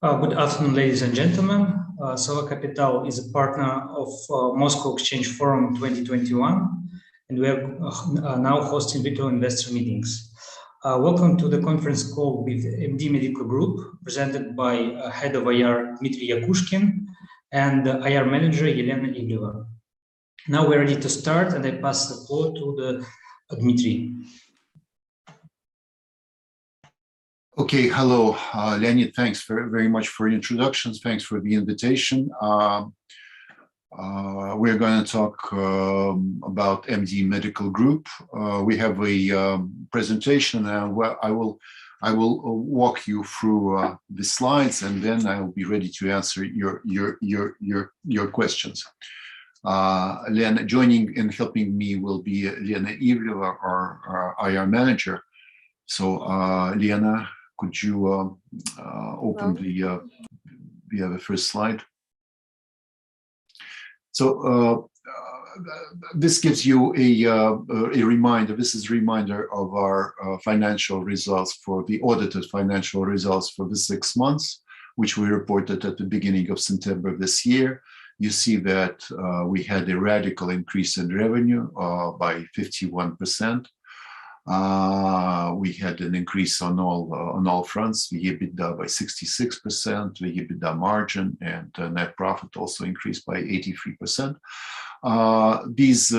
Good afternoon, ladies and gentlemen. Solar Capital is a partner of Moscow Exchange Forum 2021, and we are now hosting virtual investor meetings. Welcome to the conference call with MD Medical Group, presented by Head of IR Dmitry Yakushkin and IR Manager Elena Ivleva. Now we're ready to start, and I pass the floor to the Dmitry. Okay, hello, Leonid. Thanks very much for your introductions. Thanks for the invitation. We're going to talk about MD Medical Group. We have a presentation, and I will walk you through the slides, and then I will be ready to answer your questions. Lena, joining and helping me will be Lena Ivleva, our IR Manager. So, Lena, could you open the first slide? So this gives you a reminder. This is a reminder of our financial results for the audited financial results for the 6 months, which we reported at the beginning of September this year. You see that we had a radical increase in revenue by 51%. We had an increase on all fronts. The EBITDA by 66%, the EBITDA margin and net profit also increased by 83%. These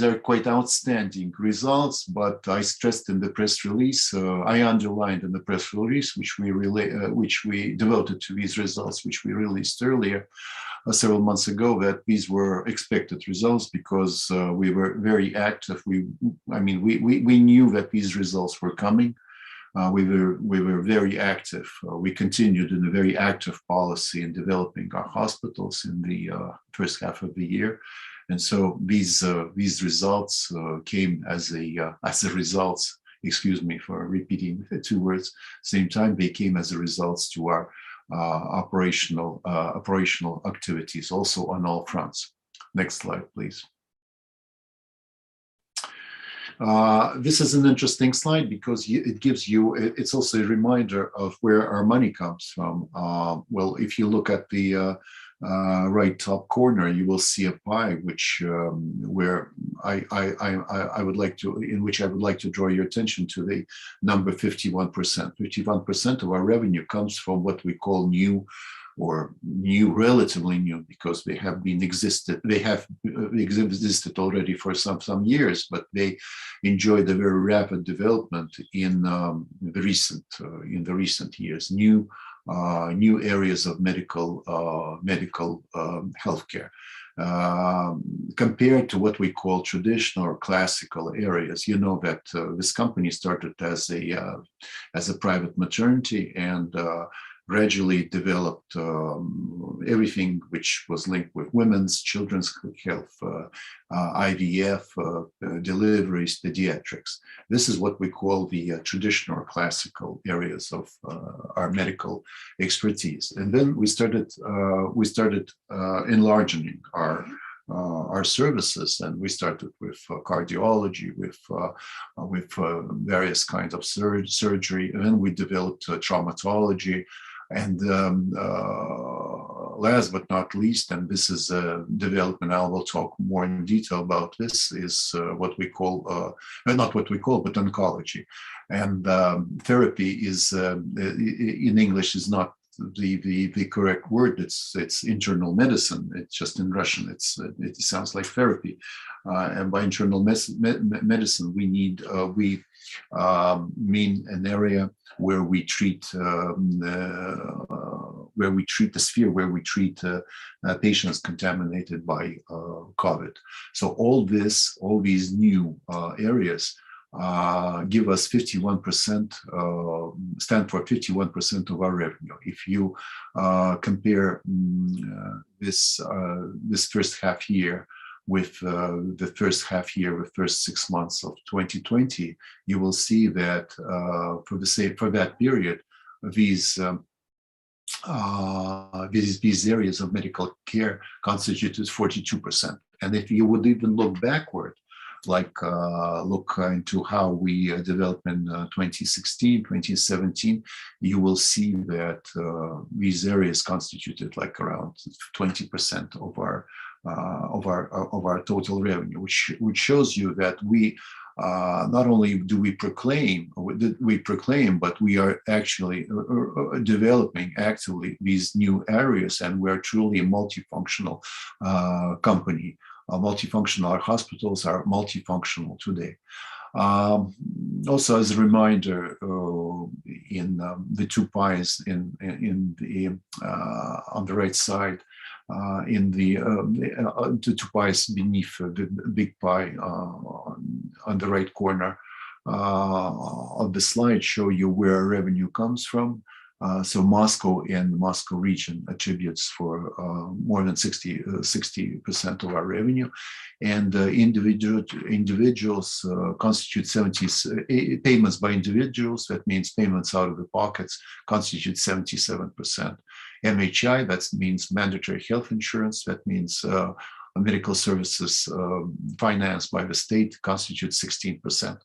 are quite outstanding results, but I stressed in the press release, I underlined in the press release, which we devoted to these results, which we released earlier, several months ago, that these were expected results because we were very active. We knew that these results were coming. We were very active. We continued in a very active policy in developing our hospitals in the first half of the year. And so these results came as a result. Excuse me for repeating the two words. Same time, they came as a result to our operational activities, also on all fronts. Next slide, please. This is an interesting slide because it's also a reminder of where our money comes from. Well, if you look at the right top corner, you will see a pie, which where I would like to draw your attention to the number 51%. 51% of our revenue comes from what we call new, relatively new, because they have existed already for some years, but they enjoyed a very rapid development in the recent years. New areas of medical healthcare, compared to what we call traditional or classical areas. You know that this company started as a private maternity and gradually developed everything which was linked with children's health, IVF, deliveries, pediatrics. This is what we call the traditional or classical areas of our medical expertise. And then we started enlarging our services, and we started with cardiology, with various kinds of surgery, and then we developed traumatology. And last but not least, and this is a development, I will talk more in detail about this, is what we call, not what we call, but oncology. And therapy is, in English, is not the correct word. It's internal medicine. It's just in Russian. It sounds like therapy. And by internal medicine, we mean an area where we treat patients contaminated by COVID. So all these new areas give us 51%, stand for 51% of our revenue. If you compare this first half year with the first half year, the first 6 months of 2020, you will see that for that period, these areas of medical care constituted 42%. And if you would even look backward, look into how we developed in 2016, 2017, you will see that these areas constituted like around 20% of our total revenue, which shows you that we not only do we proclaim, but we are actually developing actively these new areas, and we are truly a multifunctional company. Our hospitals are multifunctional today. Also, as a reminder, in the two pies on the right side, in the two pies beneath the big pie on the right corner of the slide show you where revenue comes from. So Moscow and the Moscow region attributes for more than 60% of our revenue, and individuals constitute 70 payments by individuals. That means payments out of the pockets constitute 77%. MHI, that means mandatory health insurance. That means medical services financed by the state, constitutes 16%.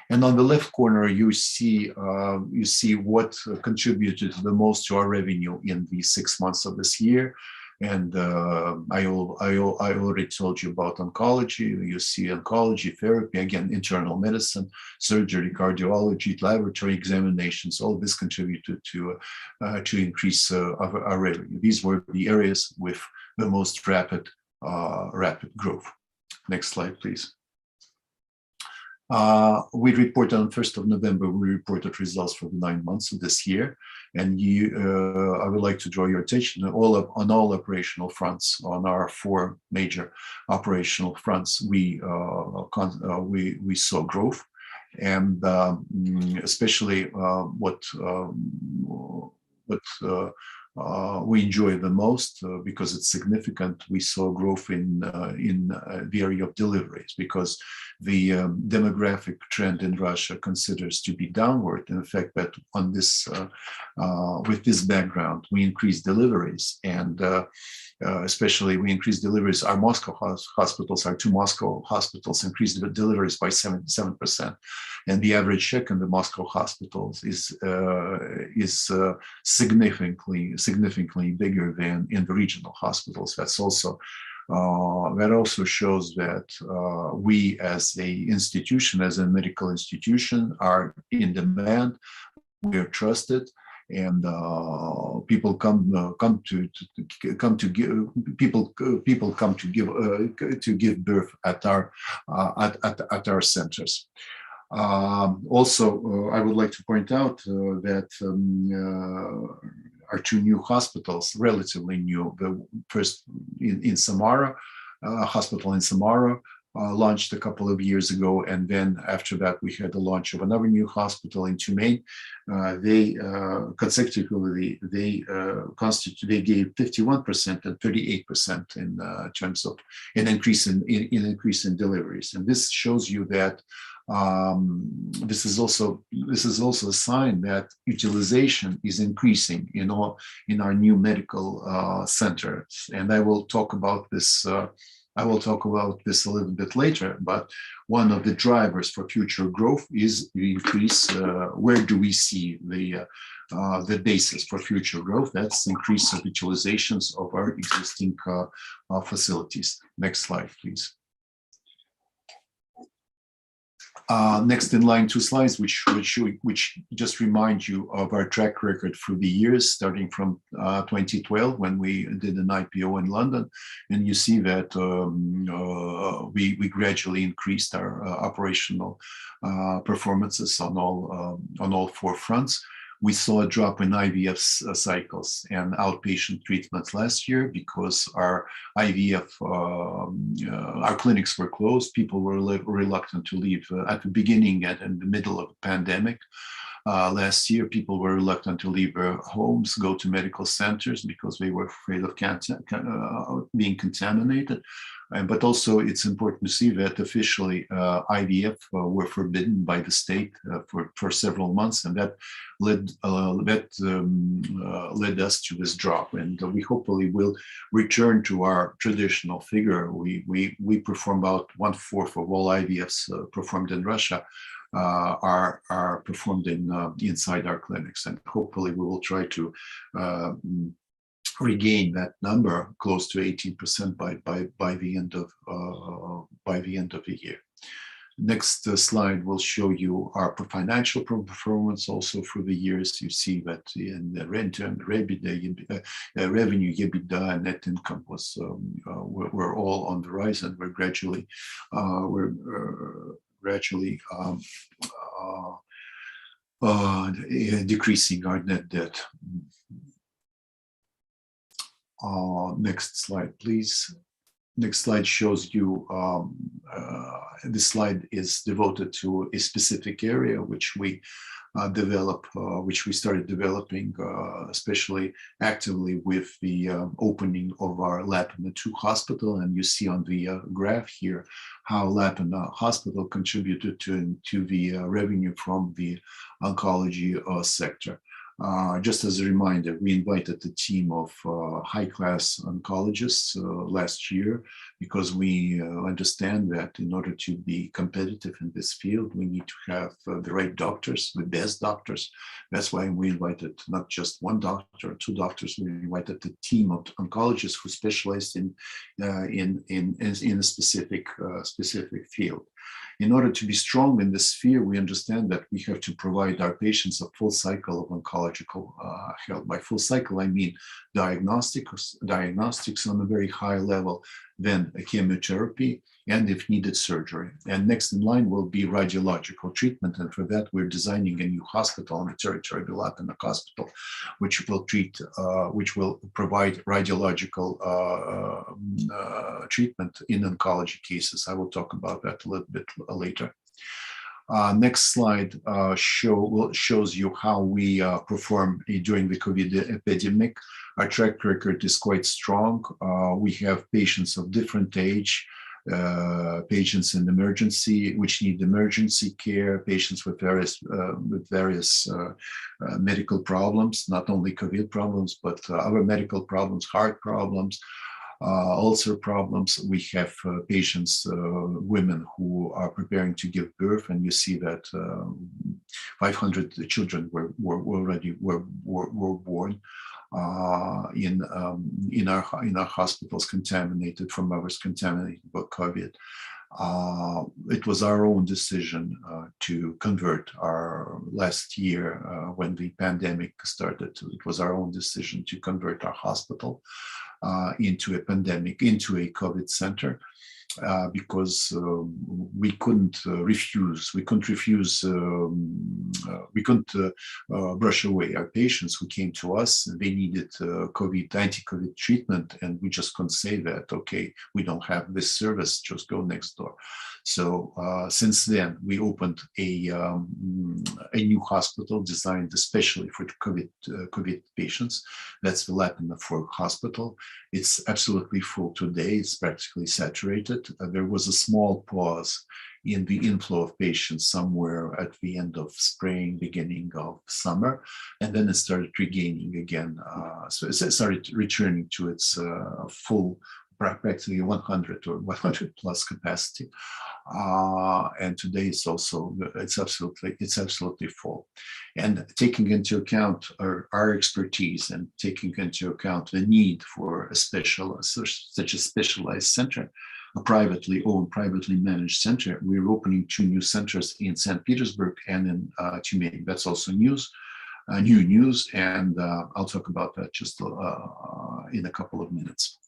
And on the left corner, you see what contributed the most to our revenue in the 6 months of this year. And I already told you about oncology. You see oncology, therapy, again, internal medicine, surgery, cardiology, laboratory examinations. All this contributed to increase our revenue. These were the areas with the most rapid growth. Next slide, please. We reported on 1st of November, we reported results for the 9 months of this year. And I would like to draw your attention on all operational fronts. On our 4 major operational fronts, we saw growth, and especially what we enjoy the most because it's significant. We saw growth in the area of deliveries, because the demographic trend in Russia considers to be downward. In fact, that on this with this background, we increased deliveries, and especially we increased deliveries. Our Moscow hospitals, our 2 Moscow hospitals, increased the deliveries by 77%, and the average check in the Moscow hospitals is significantly bigger than in the regional hospitals. That also shows that we, as a institution, as a medical institution, are in demand. We are trusted, and people come to give birth at our centers. Also, I would like to point out that our 2 new hospitals, relatively new, the first in Samara, hospital in Samara, launched a couple of years ago, and then after that we had the launch of another new hospital in Tumen. They consecutively they gave 51% and 38% in terms of an increase in deliveries, and this shows you that this is also a sign that utilization is increasing in our new medical centers, and I will talk about this. I will talk about this a little bit later, but one of the drivers for future growth is the increase. Where do we see the basis for future growth? That's increase of utilizations of our existing facilities. Next slide, please. Next in line, 2 slides, which just remind you of our track record through the years, starting from 2012 when we did an IPO in London, and you see that we gradually increased our operational performances on all 4 fronts. We saw a drop in IVF cycles and outpatient treatments last year because our IVF, our clinics were closed. People were reluctant to leave at the beginning and in the middle of the pandemic. Last year, people were reluctant to leave their homes, go to medical centers because they were afraid of being contaminated. But also, it's important to see that officially IVF were forbidden by the state for several months, and that led us to this drop. And we hopefully will return to our traditional figure. We perform about 1/4 of all IVFs performed in Russia are performed inside our clinics, and hopefully we will try to regain that number close to 18% by the end of the year. Next slide will show you our financial performance also for the years. You see that in the revenue, EBITDA, and net income were all on the rise, and we're gradually decreasing our net debt. Next slide, please. Next slide shows you, this slide is devoted to a specific area which we started developing, especially actively with the opening of our Lapina 2 hospital. And you see on the graph here how Lapina Hospital contributed to the revenue from the oncology sector. Just as a reminder, we invited a team of high-class oncologists last year because we understand that in order to be competitive in this field, we need to have the right doctors, the best doctors. That's why we invited not just one doctor or 2 doctors. We invited a team of oncologists who specialized in a specific field. In order to be strong in this sphere, we understand that we have to provide our patients a full cycle of oncological health. By full cycle, I mean diagnostics on a very high level, then a chemotherapy, and if needed, surgery. And next in line will be radiological treatment. And for that, we're designing a new hospital on the territory of the Lapina Hospital, which will provide radiological treatment in oncology cases. I will talk about that a little bit later. Next slide shows you how we perform during the COVID epidemic. Our track record is quite strong. We have patients of different age, patients in emergency, which need emergency care, patients with various medical problems, not only COVID problems, but other medical problems, heart problems, ulcer problems. We have patients, women who are preparing to give birth, and you see that 500 children were born in our hospitals contaminated from others contaminated by COVID. It was our own decision to convert our last year when the pandemic started. It was our own decision to convert our hospital into a COVID center. Because we couldn't brush away our patients who came to us. They needed anti-COVID treatment, and we just couldn't say that, okay, we don't have this service, just go next door. So since then, we opened a new hospital designed especially for COVID patients. That's the Lapina 4 hospital. It's absolutely full today. It's practically saturated. There was a small pause in the inflow of patients somewhere at the end of spring, beginning of summer, and then it started regaining again. So it started returning to its full, practically 100 or 100 plus capacity. And today it's absolutely full. And taking into account our expertise and taking into account the need for such a specialized center, a privately owned, privately managed center, we're opening 2 new centers in St. Petersburg and in Tyumen. That's also new news, and I'll talk about that just in a couple of minutes.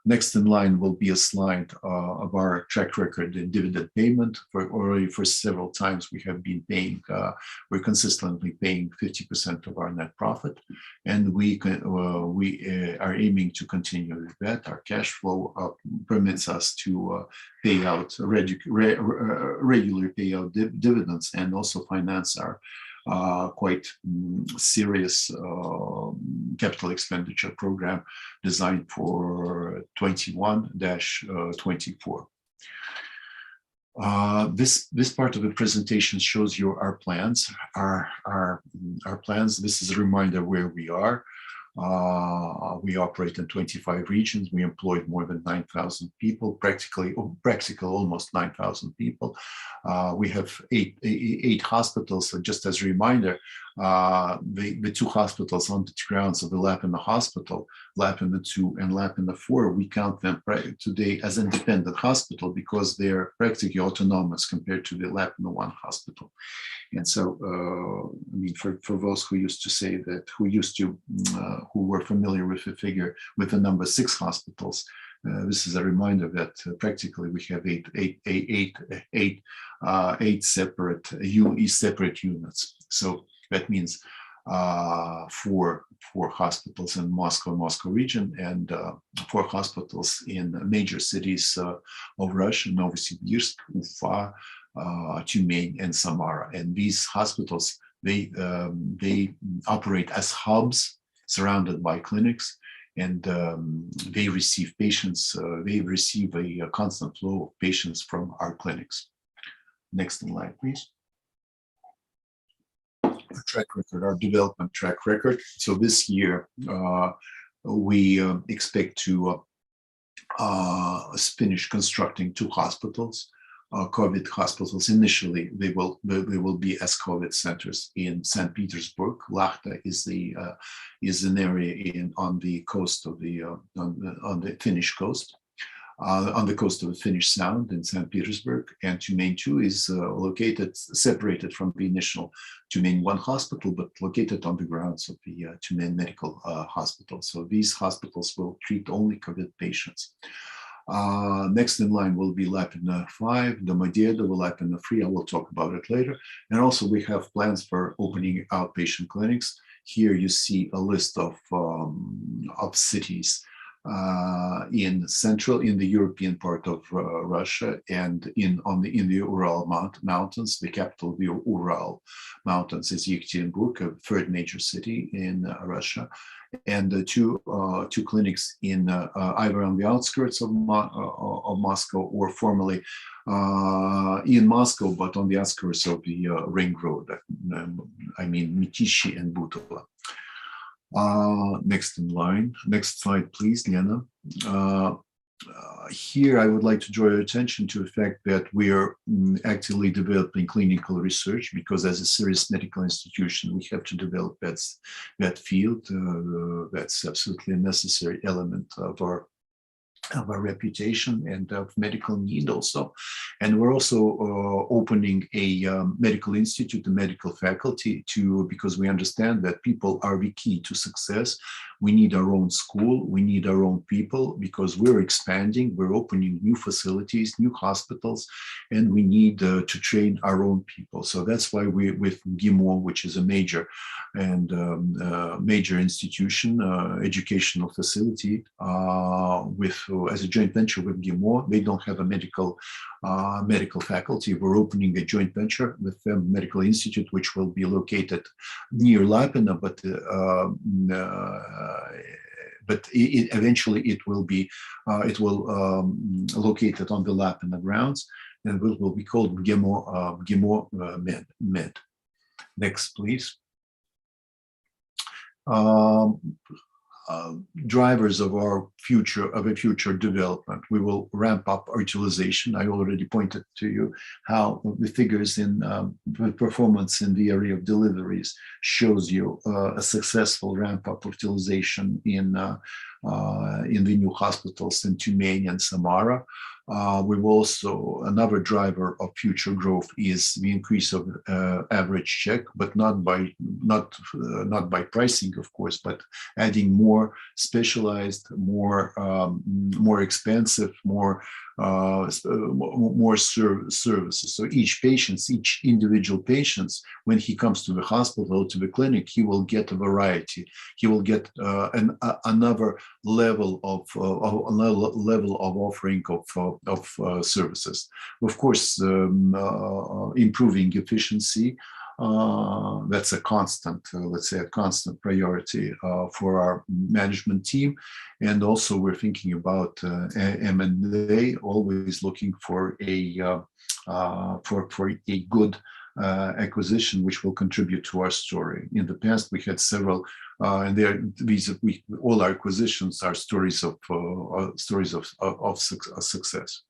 Next in line will be a slide of our track record in dividend payment. For several times we have been paying, we're consistently paying 50% of our net profit, and we are aiming to continue with that. Our cash flow permits us to pay out regular payout dividends and also finance our quite serious capital expenditure program designed for 21-24. This part of the presentation shows you our plans. Our plans. This is a reminder where we are. We operate in 25 regions. We employed more than 9,000 people, practically almost 9,000 people. We have eight hospitals. So just as a reminder, the two hospitals on the grounds of the Lapina Hospital, Lapina 2 and Lapina 4, we count them today as independent hospital because they're practically autonomous compared to the Lapina 1 hospital. And so, I mean, for those who used to say that, who were familiar with the figure, with the number 6 hospitals, this is a reminder that practically we have eight separate units. So that means 4 hospitals in Moscow region and 4 hospitals in major cities of Russia: Novosibirsk, Ufa, Tyumen, and Samara. And these hospitals, they operate as hubs surrounded by clinics, and they receive patients. They receive a constant flow of patients from our clinics. Next slide, please. Our track record, our development track record. So this year, we expect to finish constructing 2 hospitals. COVID hospitals. Initially, they will be as COVID centers in St. Petersburg. Lahta is an area on the coast of on the Finnish coast, on the coast of the Finnish Sound in St. Petersburg, and Tyumen 2 is located separated from the initial Tyumen 1 hospital, but located on the grounds of the Tyumen Medical Hospital. So these hospitals will treat only COVID patients. Next in line will be Lapina 5, Domodedovo, Lapina 3. I will talk about it later. And also we have plans for opening outpatient clinics. Here you see a list of cities in the European part of Russia and in the Ural Mountains. The capital of the Ural Mountains is Yekaterinburg, a 3rd major city in Russia, and two clinics in either on the outskirts of Moscow or formerly in Moscow, but on the outskirts of the Ring Road. I mean Mytishi and Butovo. Next in line. Next slide, please, Lena. Here, I would like to draw your attention to the fact that we are actively developing clinical research because as a serious medical institution, we have to develop that field. That's absolutely a necessary element of our reputation and of medical need also. And we're also opening a medical institute, a medical faculty, because we understand that people are the key to success. We need our own school, we need our own people, because we're expanding, we're opening new facilities, new hospitals, and we need to train our own people. So that's why we, with GIMO, which is a major institution, educational facility, as a joint venture with GIMO, they don't have a medical faculty. We're opening a joint venture with them, medical institute, which will be located near Lapina, but eventually it will be located on the Lapina grounds, and will be called GIMO Med. Next, please. Drivers of our future development. We will ramp up our utilization. I already pointed to you how the figures in the performance in the area of deliveries shows you a successful ramp up of utilization in the new hospitals in Tyumen and Samara. We will also, another driver of future growth is the increase of average check, but not by pricing, of course, but adding more specialized, more expensive, more services. So each individual patient, when he comes to the hospital, to the clinic, he will get a variety. He will get another level of offering of services. Of course, improving efficiency, That's a constant, let's say, a constant priority for our management team. And also, we're thinking about M&A, always looking for a good acquisition which will contribute to our story. In the past, we had several, and all our acquisitions are stories of success.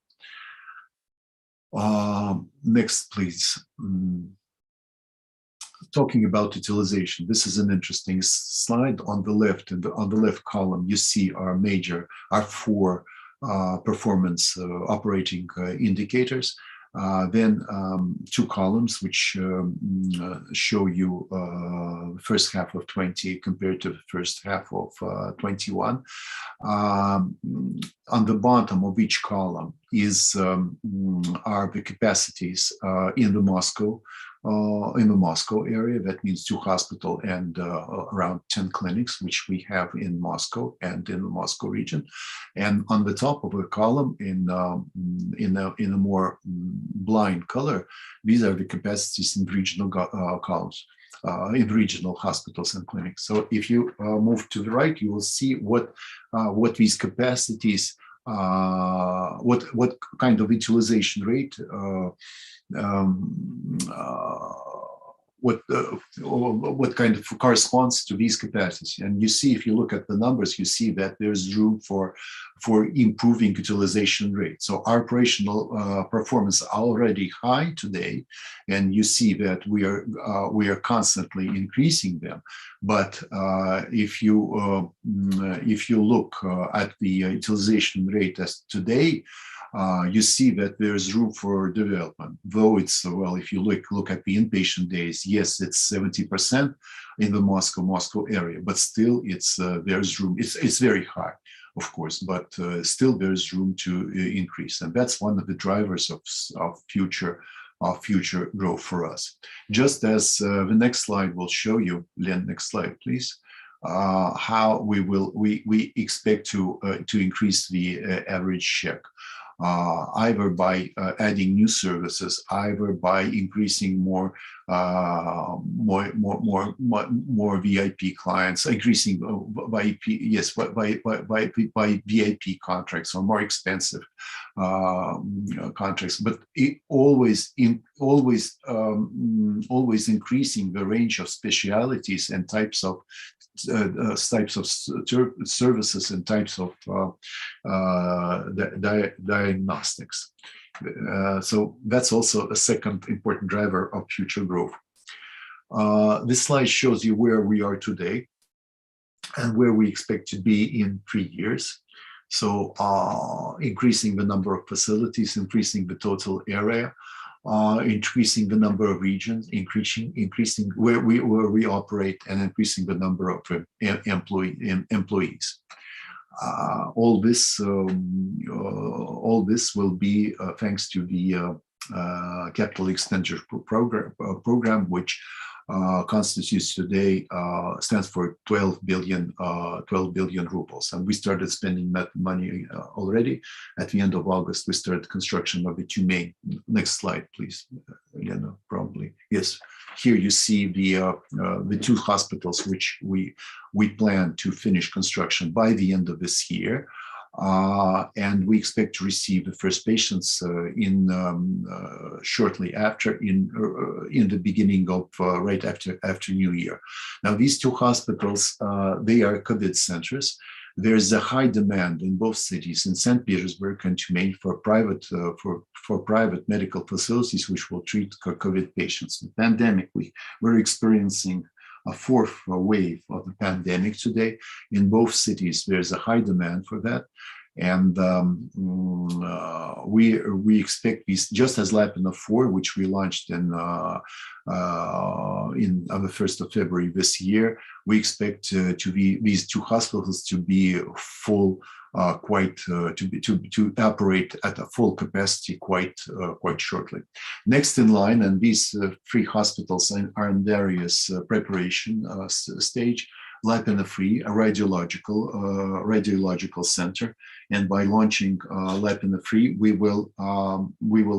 Next, please. Talking about utilization, this is an interesting slide. On the left, and on the left column, you see our four performance operating indicators. Then two columns which show you first half of 20 compared to the first half of 21. On the bottom of each column are the capacities in the Moscow area. That means 2 hospitals and around 10 clinics, which we have in Moscow and in the Moscow region. And on the top of the column, in a more blind color, these are the capacities in regional columns, in regional hospitals and clinics. So if you move to the right, you will see what these capacities, what kind of utilization rate, what kind of corresponds to these capacities. And you see, if you look at the numbers, you see that there's room for improving utilization rate. So our operational performance are already high today, and you see that we are constantly increasing them. But if you look at the utilization rate as today, you see that there's room for development. Though it's, well, if you look at the inpatient days, yes, it's 70% in the Moscow area, but still there's room. It's very high, of course, but still there's room to increase. And that's one of the drivers of future growth for us. Just as the next slide will show you, Len, next slide, please. How we expect to increase the average check. Either by adding new services, either by increasing more VIP clients, increasing by VIP contracts or more expensive contracts, but always increasing the range of specialities and types of services and types of diagnostics. So that's also a second important driver of future growth. This slide shows you where we are today and where we expect to be in 3 years. So increasing the number of facilities, increasing the total area, increasing the number of regions, increasing where we operate, and increasing the number of employees. All this will be thanks to the capital expenditure program, which constitutes today, stands for 12 billion rubles. And we started spending that money already. At the end of August, we started construction of the 2 main. Next slide, please, Elena, probably. Yes, here you see the 2 hospitals which we plan to finish construction by the end of this year. And we expect to receive the first patients shortly after, in the beginning of right after New Year. Now, these 2 hospitals, they are COVID centers. There's a high demand in both cities, in St. Petersburg and Tyumen, for private medical facilities which will treat COVID patients. The pandemic, we're experiencing a 4th wave of the pandemic today. In both cities, there's a high demand for that. And we expect these, just as Lapinov 4, which we launched on the 1st of February this year, we expect these 2 hospitals to be full, to operate at a full capacity quite shortly. Next in line, and these 3 hospitals are in various preparation stage. Lapina-free, a radiological center. And by launching Lapina-free, we will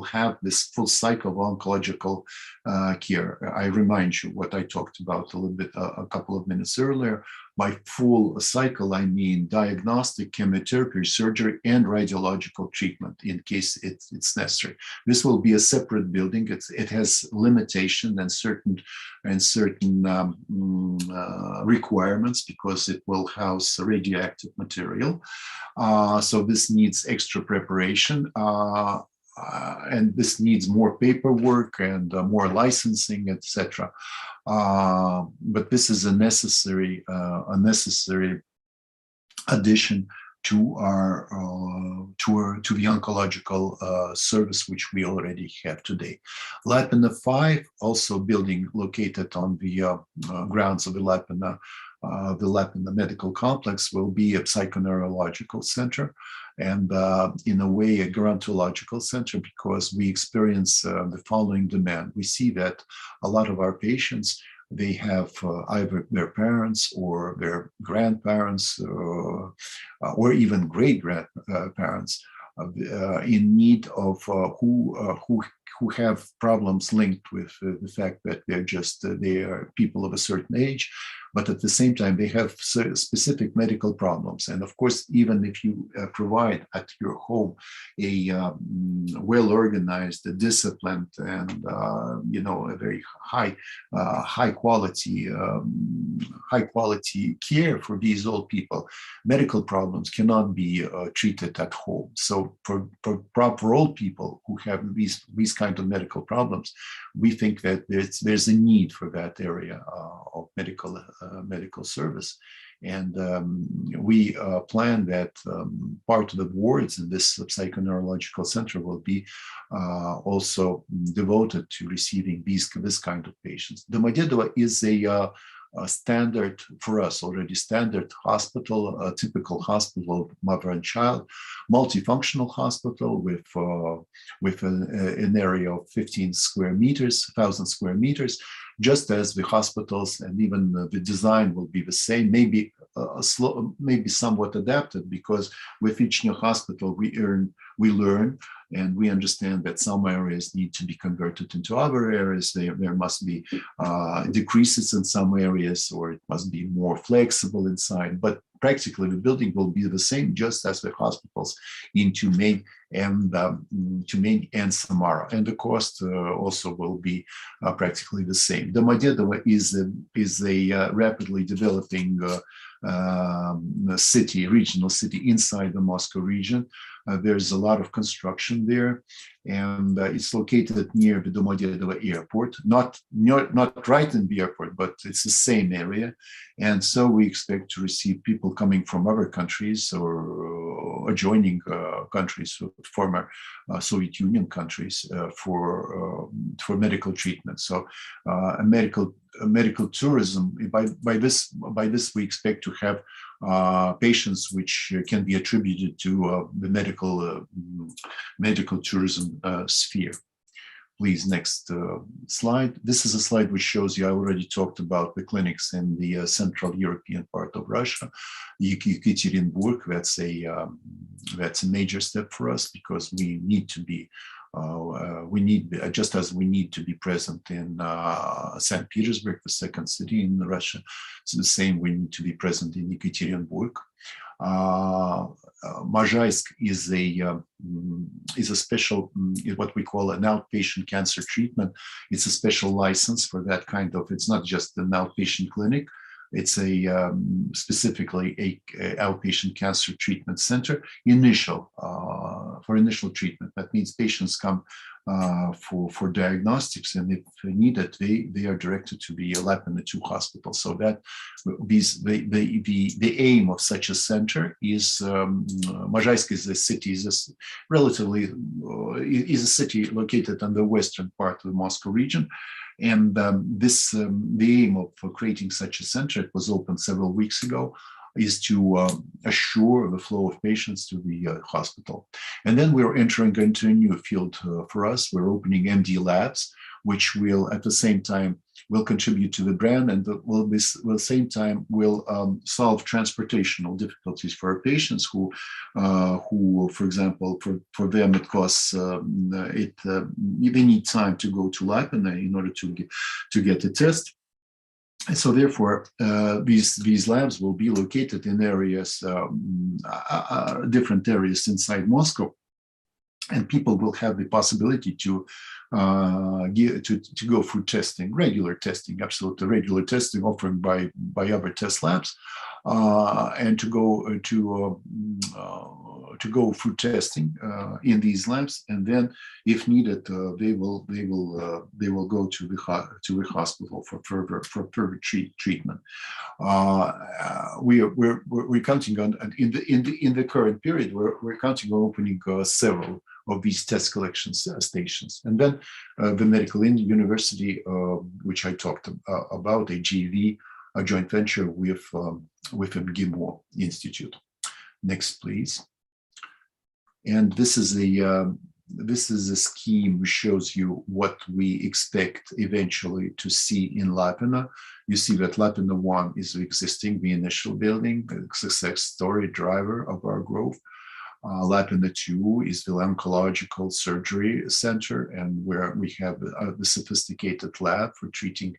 have this full cycle of oncological care. I remind you what I talked about a little bit a couple of minutes earlier. By full cycle, I mean diagnostic, chemotherapy, surgery, and radiological treatment in case it's necessary. This will be a separate building. It has limitation and certain requirements because it will house radioactive material. So this needs extra preparation. And this needs more paperwork and more licensing, etc. But this is a necessary addition to our to the oncological service which we already have today. Lapina 5, also building located on the grounds of the Lapina Medical Complex, will be a psychoneurological center and in a way a gerontological center, because we experience the following demand. We see that a lot of our patients, they have either their parents or their grandparents or even great-grandparents in need of who have problems linked with the fact that they are people of a certain age, but at the same time they have specific medical problems. And of course, even if you provide at your home a well-organized, disciplined, and a very high quality care for these old people, medical problems cannot be treated at home. So for old people who have these kind of medical problems, we think that there's a need for that area of medical service. And we plan that part of the wards in this psychoneurological center will be also devoted to receiving this kind of patients. Domodedovo is a standard for us, already standard hospital, a typical hospital of mother and child, multifunctional hospital with an area of 1,000 square meters, just as the hospitals, and even the design will be the same, maybe somewhat adapted, because with each new hospital we learn and we understand that some areas need to be converted into other areas. There must be decreases in some areas, or it must be more flexible inside. But practically, the building will be the same, just as the hospitals in Tyumen and Samara, and the cost also will be practically the same. Domodedovo is a rapidly developing regional city inside the Moscow region. There's a lot of construction there, and it's located near the Domodedovo airport, not right in the airport, but it's the same area. And so we expect to receive people coming from other countries or adjoining countries, former Soviet Union countries, for medical treatment. So medical tourism, by this we expect to have patients which can be attributed to the medical tourism sphere. Please, next slide. This is a slide which shows you, I already talked about the clinics in the Central European part of Russia. Yekaterinburg, that's a major step for us, because we need to be just as we need to be present in St. Petersburg, the second city in Russia. It's the same, we need to be present in Yekaterinburg. Mozhaisk is a special, what we call an outpatient cancer treatment. It's a special license for that kind of, it's not just an outpatient clinic. It's specifically a outpatient cancer treatment center, for initial treatment. That means patients come for diagnostics, and if needed, they are directed to the Lapina 2 hospital. So that the aim of such a center is, Mozhaisk is a city, is a city located on the western part of the Moscow region. And the aim of creating such a center, it was opened several weeks ago, is to assure the flow of patients to the hospital. And then we're entering into a new field for us. We're opening MD labs, which will at the same time will contribute to the brand, and will the same time will solve transportational difficulties for our patients who, for example, for them it costs they need time to go to Laipina in order to get the test. And so therefore, these labs will be located in areas, different areas inside Moscow, and people will have the possibility to go through testing, regular testing, absolutely regular testing offered by other test labs, and to go through testing in these labs, and then, if needed, they will go to the hospital for further treatment. We're counting on, in the current period, we're counting on opening several of these test collection stations, and then the medical university, which I talked about, a JV, a joint venture with MGIMO Institute. Next, please. And this is a scheme which shows you what we expect eventually to see in Laipina. You see that Laipina 1 is existing, the initial building, the success story driver of our growth. Laipina 2 is the oncological surgery center, and where we have the sophisticated lab for treating,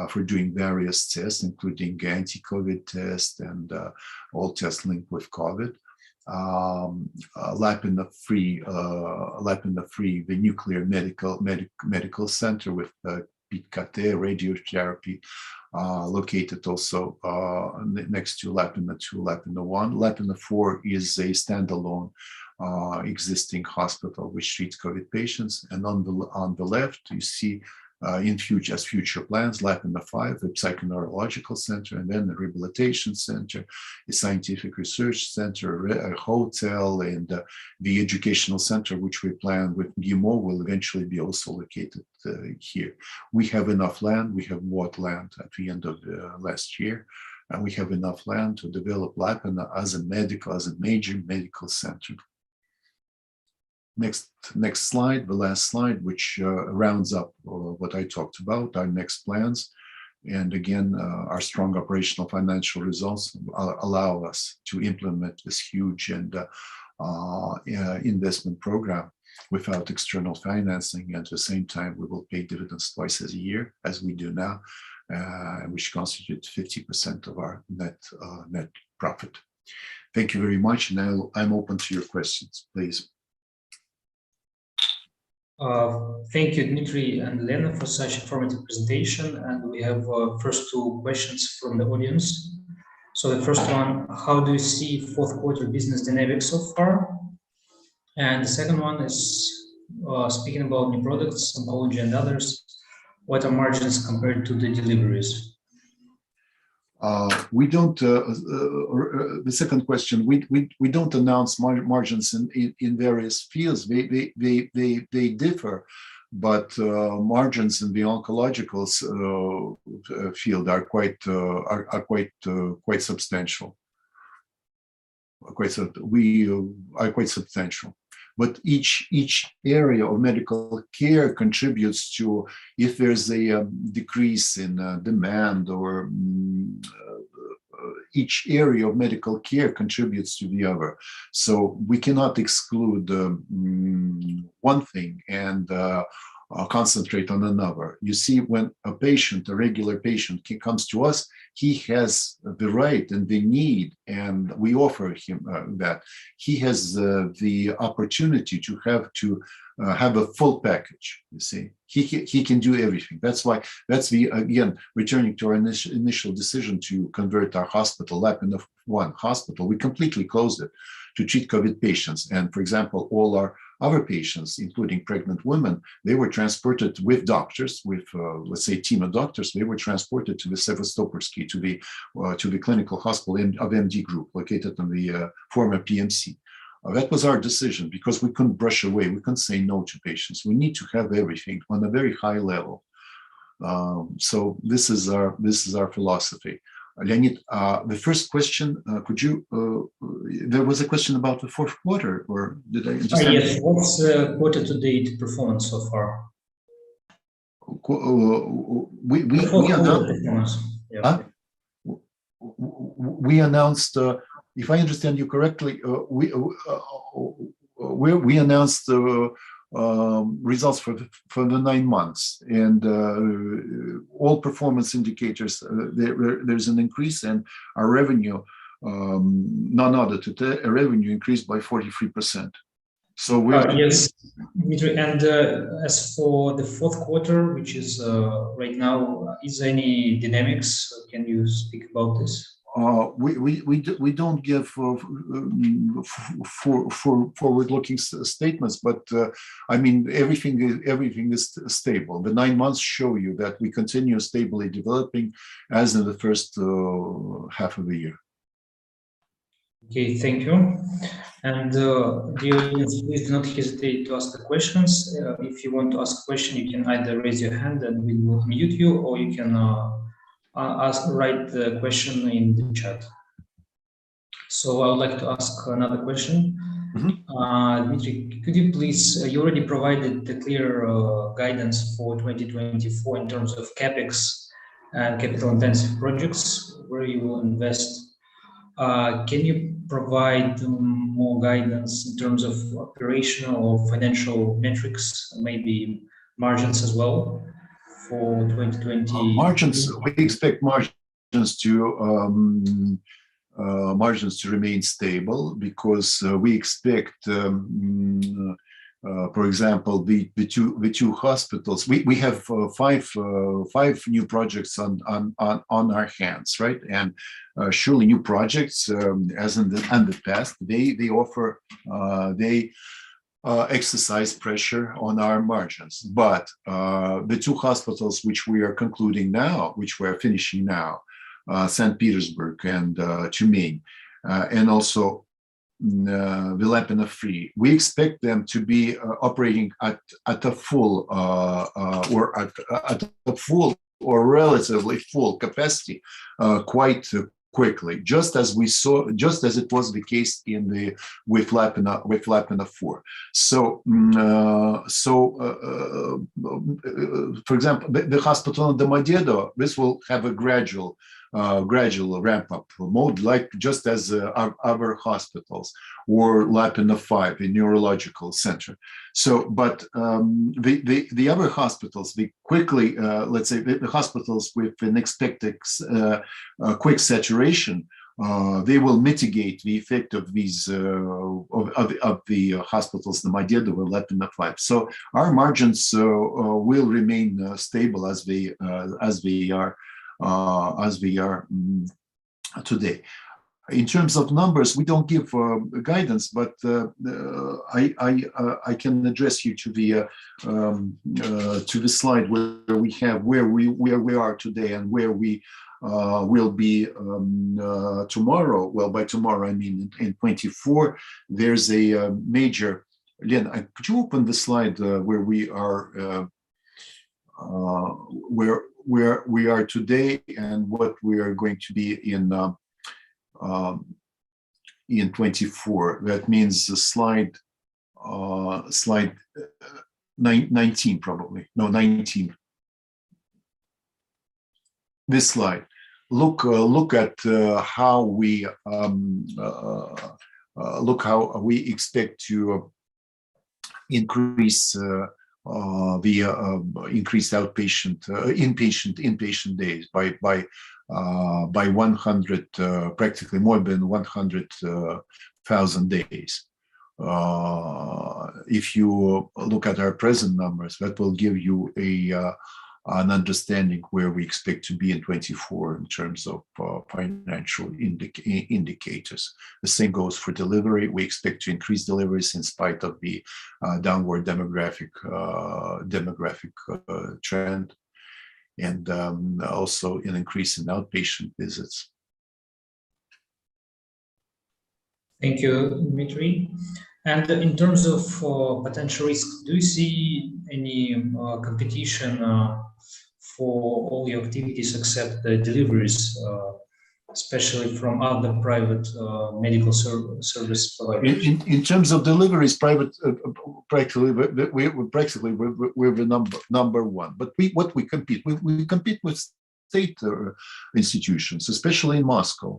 for doing various tests, including anti-COVID tests and all tests linked with COVID. Laipina 3, the nuclear medical center with PET-CT radiotherapy, located also next to Laipina 2, Laipina 1. Laipina 4 is a standalone existing hospital which treats COVID patients, and on the left you see in future plans, Laipina 5, the psychoneurological center, and then the rehabilitation center, a scientific research center, a hotel, and the educational center, which we plan with MGIMO, will eventually be also located here. We have enough land. We have bought land at the end of last year, and we have enough land to develop Laipina as a major medical center. Next slide, the last slide, which rounds up what I talked about, our next plans. And again, our strong operational financial results allow us to implement this huge and investment program without external financing. And at the same time, we will pay dividends twice a year, as we do now, which constitute 50% of our net profit. Thank you very much. And I'm open to your questions, please. Thank you, Dmitry and Lena, for such informative presentation. And we have first two questions from the audience. So the first one, how do you see fourth quarter business dynamics so far? And the second one is speaking about new products, oncology and others, what are margins compared to the deliveries? We don't. The second question, we don't announce margins in various fields. They differ, but margins in the oncological field are quite substantial. We are quite substantial. But each area of medical care contributes to, if there's a decrease in demand, or each area of medical care contributes to the other. So we cannot exclude one thing and concentrate on another. You see, when a regular patient comes to us, he has the right and the need, and we offer him that. He has the opportunity to have a full package. You see, he can do everything. That's again, returning to our initial decision to convert our hospital, Laipina 1 hospital. We completely closed it to treat COVID patients. And for example, all our other patients, including pregnant women, they were transported with doctors, with let's say team of doctors. They were transported to the Sevastoporsky, to the clinical hospital of MD Group, located in the former PMC. That was our decision, because we couldn't brush away. We couldn't say no to patients. We need to have everything on a very high level. So this is our philosophy. Leonid, the first question, could you, there was a question about the fourth quarter, or did I understand? Yes, what's quarter to date performance so far? we announced. Yeah. We announced, if I understand you correctly, we announced results for the 9 months, and all performance indicators, there's an increase, and our revenue, non-audited revenue, increased by 43%. So we're yes, Dmitry, and as for the fourth quarter, which is right now, is there any dynamics? Can you speak about this? We don't give forward-looking statements, but I mean everything is stable. The 9 months show you that we continue stably developing, as in the first half of the year. Okay, thank you. And the audience, please do not hesitate to ask the questions. If you want to ask a question, you can either raise your hand and we will mute you, or you can write the question in the chat. So I would like to ask another question. Dmitry, could you please, you already provided the clear guidance for 2024 in terms of CapEx and capital intensive projects where you will invest. Can you provide more guidance in terms of operational or financial metrics, maybe margins as well for 2020? Margins, we expect margins to remain stable, because we expect, for example, the two hospitals. We have five new projects on our hands, right? And surely new projects, as in the past, they offer exercise pressure on our margins. But the two hospitals which we are concluding now, which we are finishing now, St. Petersburg and Tyumen, and also Vilapina 3, we expect them to be operating at a full or at a full or relatively full capacity quite quickly, just as it was the case with Vilapina 4. So, for example, the hospital in Domodedovo, this will have a gradual ramp-up mode, like just as other hospitals, or Lapina 5, a neurological center. So, but the other hospitals, they quickly, let's say, the hospitals with an expected quick saturation, they will mitigate the effect of these of the hospitals, the Domodedovo and Lapina 5. So our margins will remain stable as they are today. In terms of numbers, we don't give guidance, but I can address you to the slide where we have where we are today and where we will be tomorrow. Well, by tomorrow I mean in 24. There's a major. Len, could you open the slide where we are? Where we are today and what we are going to be in 24. That means the slide 19 probably. No, 19. This slide. Look at how we expect to increase the increased inpatient days by 100, practically more than 100,000 days. If you look at our present numbers, that will give you an understanding where we expect to be in 24 in terms of financial indicators. The same goes for delivery. We expect to increase deliveries in spite of the downward demographic trend, and also an increase in outpatient visits. Thank you, Dmitry. And in terms of potential risks, do you see any competition for all your activities except the deliveries? especially from other private medical service providers? In terms of deliveries, private practically we're the number one. But what we compete with state institutions, especially in Moscow.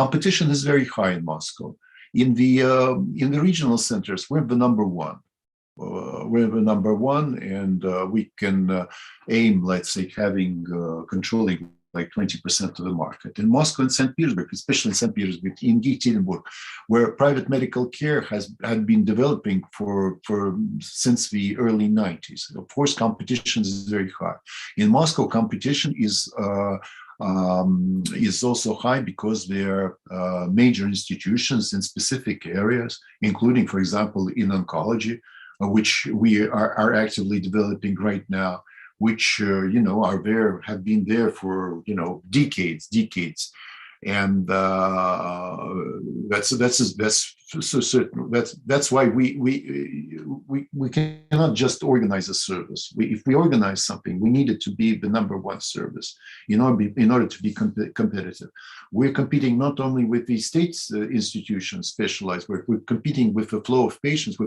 Competition is very high in Moscow. In the regional centers, we're the number one. And we can aim, let's say, having controlling like 20% of the market. In Moscow and St. Petersburg, especially in St. Petersburg, in Yekaterinburg, where private medical care had been developing since the early 90s. Of course, competition is very high. In Moscow, competition is also high because there are major institutions in specific areas, including, for example, in oncology, which we are actively developing right now, which have been there for decades, and that's so certain. That's why we cannot just organize a service. If we organize something, we need it to be the number one service in order to be competitive. We're competing not only with the state institutions specialized, we're competing with the flow of patients,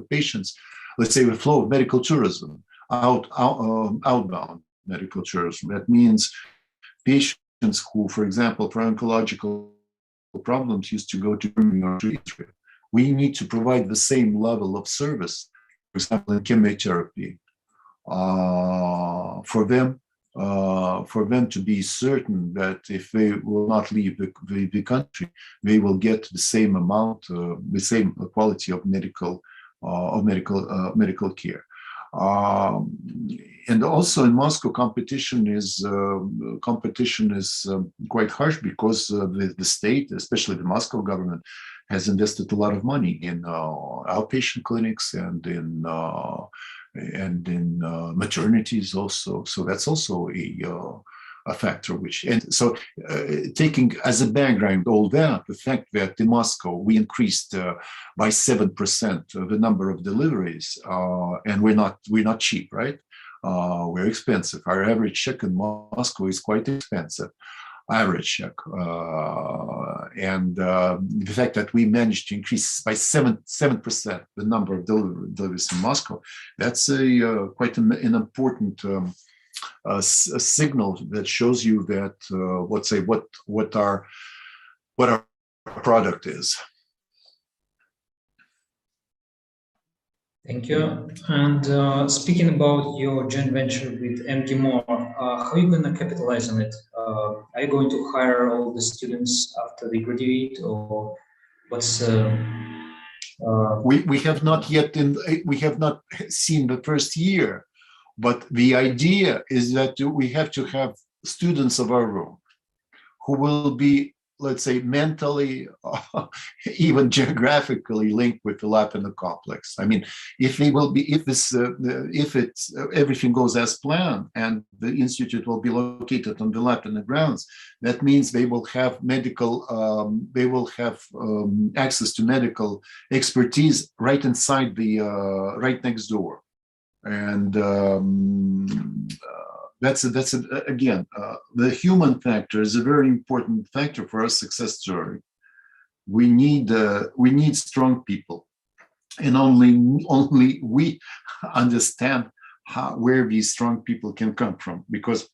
let's say, the flow of medical tourism, outbound medical tourism. That means patients who, for example, for oncological problems used to go to Germany or to Israel. We need to provide the same level of service, for example, in chemotherapy, for them to be certain that if they will not leave the country, they will get the same amount, the same quality of medical care. And also in Moscow, competition is quite harsh because the state, especially the Moscow government, has invested a lot of money in outpatient clinics and in maternities also. So that's also a factor taking as a background all that, the fact that in Moscow we increased by 7% the number of deliveries, and we're not cheap, right? We're expensive. Our average check in Moscow is quite expensive, average check, and the fact that we managed to increase by 7% the number of deliveries in Moscow, that's quite an important a signal that shows you that what our product is. Thank you. And speaking about your joint venture with MGMO, how are you going to capitalize on it? Are you going to hire all the students after they graduate, or what's? We have not seen the first year. But the idea is that we have to have students of our own who will be, let's say, mentally, even geographically linked with the Lapina complex. I mean, if everything goes as planned and the institute will be located on the Lapina grounds, that means they will have access to medical expertise right inside right next door. And again, the human factor is a very important factor for our success story. We need strong people, and only we understand where these strong people can come from, because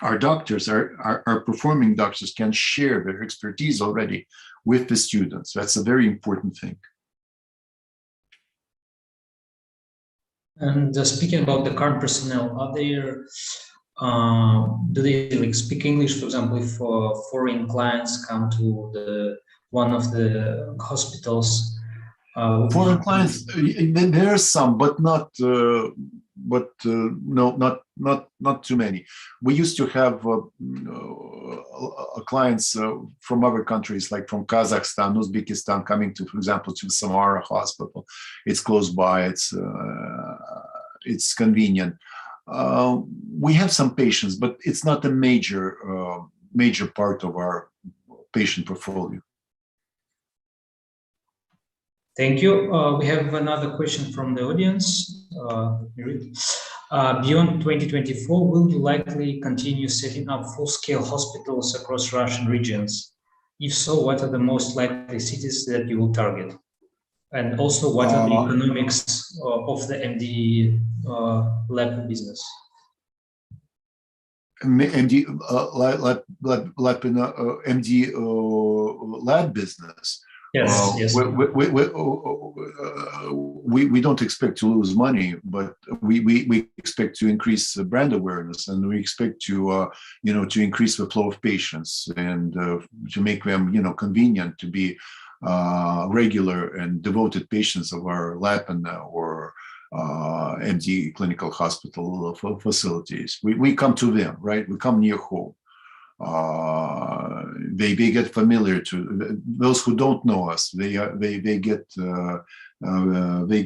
our doctors, our performing doctors, can share their expertise already with the students. That's a very important thing. And speaking about the current personnel, are there do they speak English? For example, if foreign clients come to one of the hospitals, foreign clients, there are some, but not too many. We used to have clients from other countries, like from Kazakhstan, Uzbekistan, coming to, for example, to Samara Hospital. It's close by. It's convenient. We have some patients, but it's not a major part of our patient portfolio. Thank you. We have another question from the audience. Beyond 2024, will you likely continue setting up full-scale hospitals across Russian regions? If so, what are the most likely cities that you will target? And also, what are the economics of the MD lab business? MD MD lab business. Yes, yes. We don't expect to lose money, but we expect to increase brand awareness, and we expect to to increase the flow of patients and to make them convenient to be regular and devoted patients of our LAPN or MD clinical hospital facilities. We come to them, right? We come near home. They get familiar to those who don't know us. They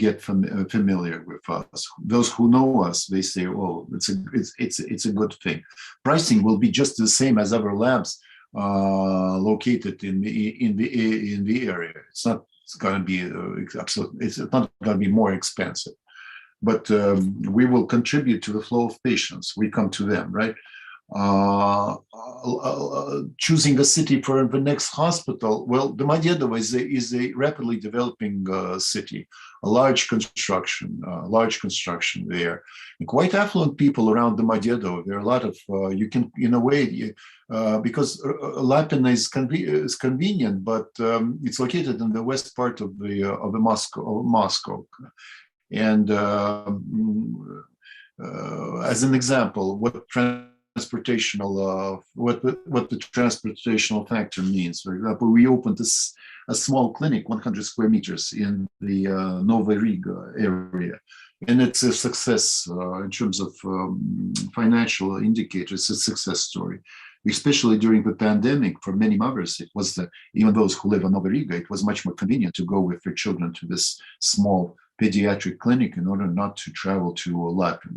get familiar with us. Those who know us, they say, "Oh, it's a good thing." Pricing will be just the same as other labs located in the area. It's not going to be it's not going to be more expensive, but we will contribute to the flow of patients. We come to them, right? Choosing a city for the next hospital. Well, Domodedovo is a rapidly developing city, a large construction there, and quite affluent people around Domodedovo. There are a lot of you can, in a way, because Lapin is convenient, but it's located in the west part of the Moscow, and as an example, what the transportational factor means. For example, we opened a small clinic, 100 square meters, in the Nova Riga area, and it's a success in terms of financial indicators. It's a success story, especially during the pandemic. For many mothers, it was even those who live in Nova Riga, it was much more convenient to go with their children to this small pediatric clinic in order not to travel to Lapin.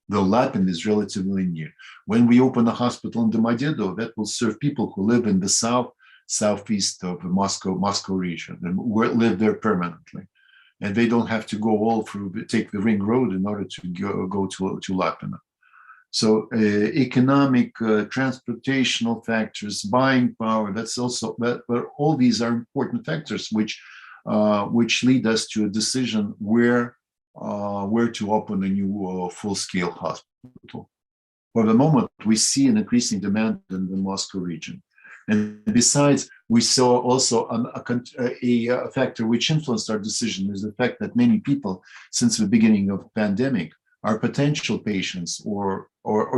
Though Lapin is relatively near. When we open a hospital in Domodedovo, that will serve people who live in the southeast of the Moscow region and live there permanently. And they don't have to go all through, take the ring road in order to go to Lapin. So economic, transportational factors, buying power, that's also, all these are important factors which lead us to a decision where to open a new full-scale hospital. For the moment, we see an increasing demand in the Moscow region. And besides, we saw also a factor which influenced our decision is the fact that many people, since the beginning of the pandemic, are potential patients or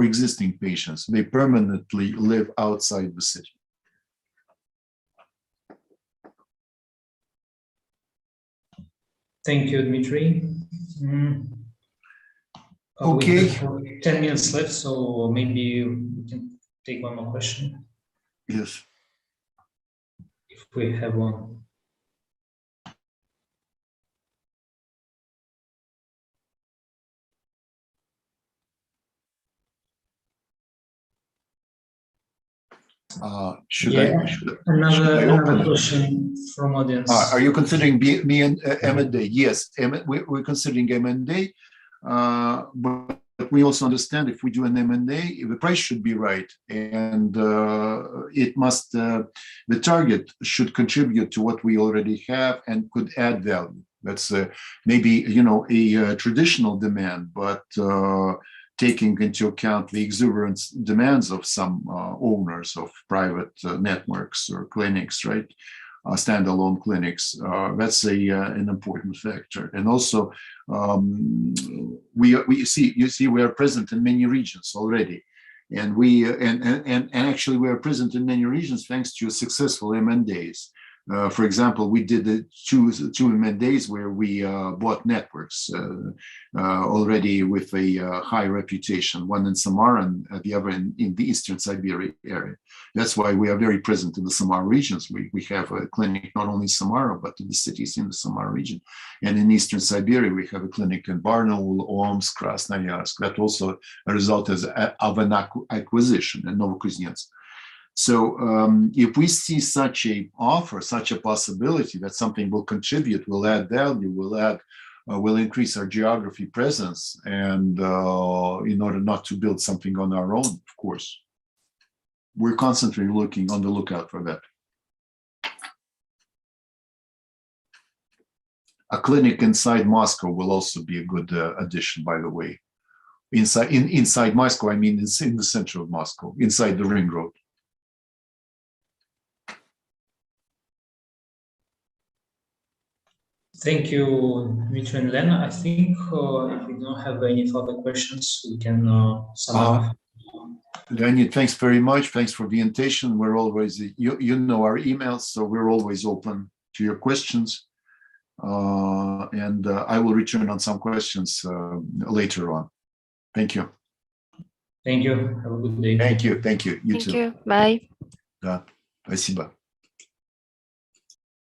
existing patients. They permanently live outside the city. Thank you, Dmitry. Okay. We have 10 minutes left, so maybe we can take one more question. Yes. If we have one. Another question from audience. Are you considering me and M&A? Yes, we're considering M&A, but we also understand if we do an M&A, the price should be right, and it must. The target should contribute to what we already have and could add value. That's maybe a traditional demand, but taking into account the exuberant demands of some owners of private networks or clinics, right? Standalone clinics. That's an important factor. And also, we are present in many regions already, and actually we are present in many regions thanks to successful M&As. For example, we did the two M&As where we bought networks already with a high reputation, one in Samara and the other in the Eastern Siberia area. That's why we are very present in the Samara regions. We have a clinic not only in Samara, but in the cities in the Samara region. And in Eastern Siberia, we have a clinic in Barnaul, Omsk, Krasnoyarsk. That also a result of an acquisition in Novokuznetsk. So if we see such a offer, such a possibility that something will contribute, will add value, will increase our geography presence, and in order not to build something on our own, of course, we're constantly looking on the lookout for that. A clinic inside Moscow will also be a good addition, by the way. Inside Moscow, I mean, it's in the center of Moscow, inside the ring road. Thank you, Dmitry and Lena. I think if we don't have any further questions, we can sum up. Leonid, thanks very much. Thanks for the invitation. We're always, you know our emails, so we're always open to your questions. And I will return on some questions later on. Thank you. Thank you. Have a good day. Thank you. Thank you. You Thank too. you. Bye. Да, спасибо.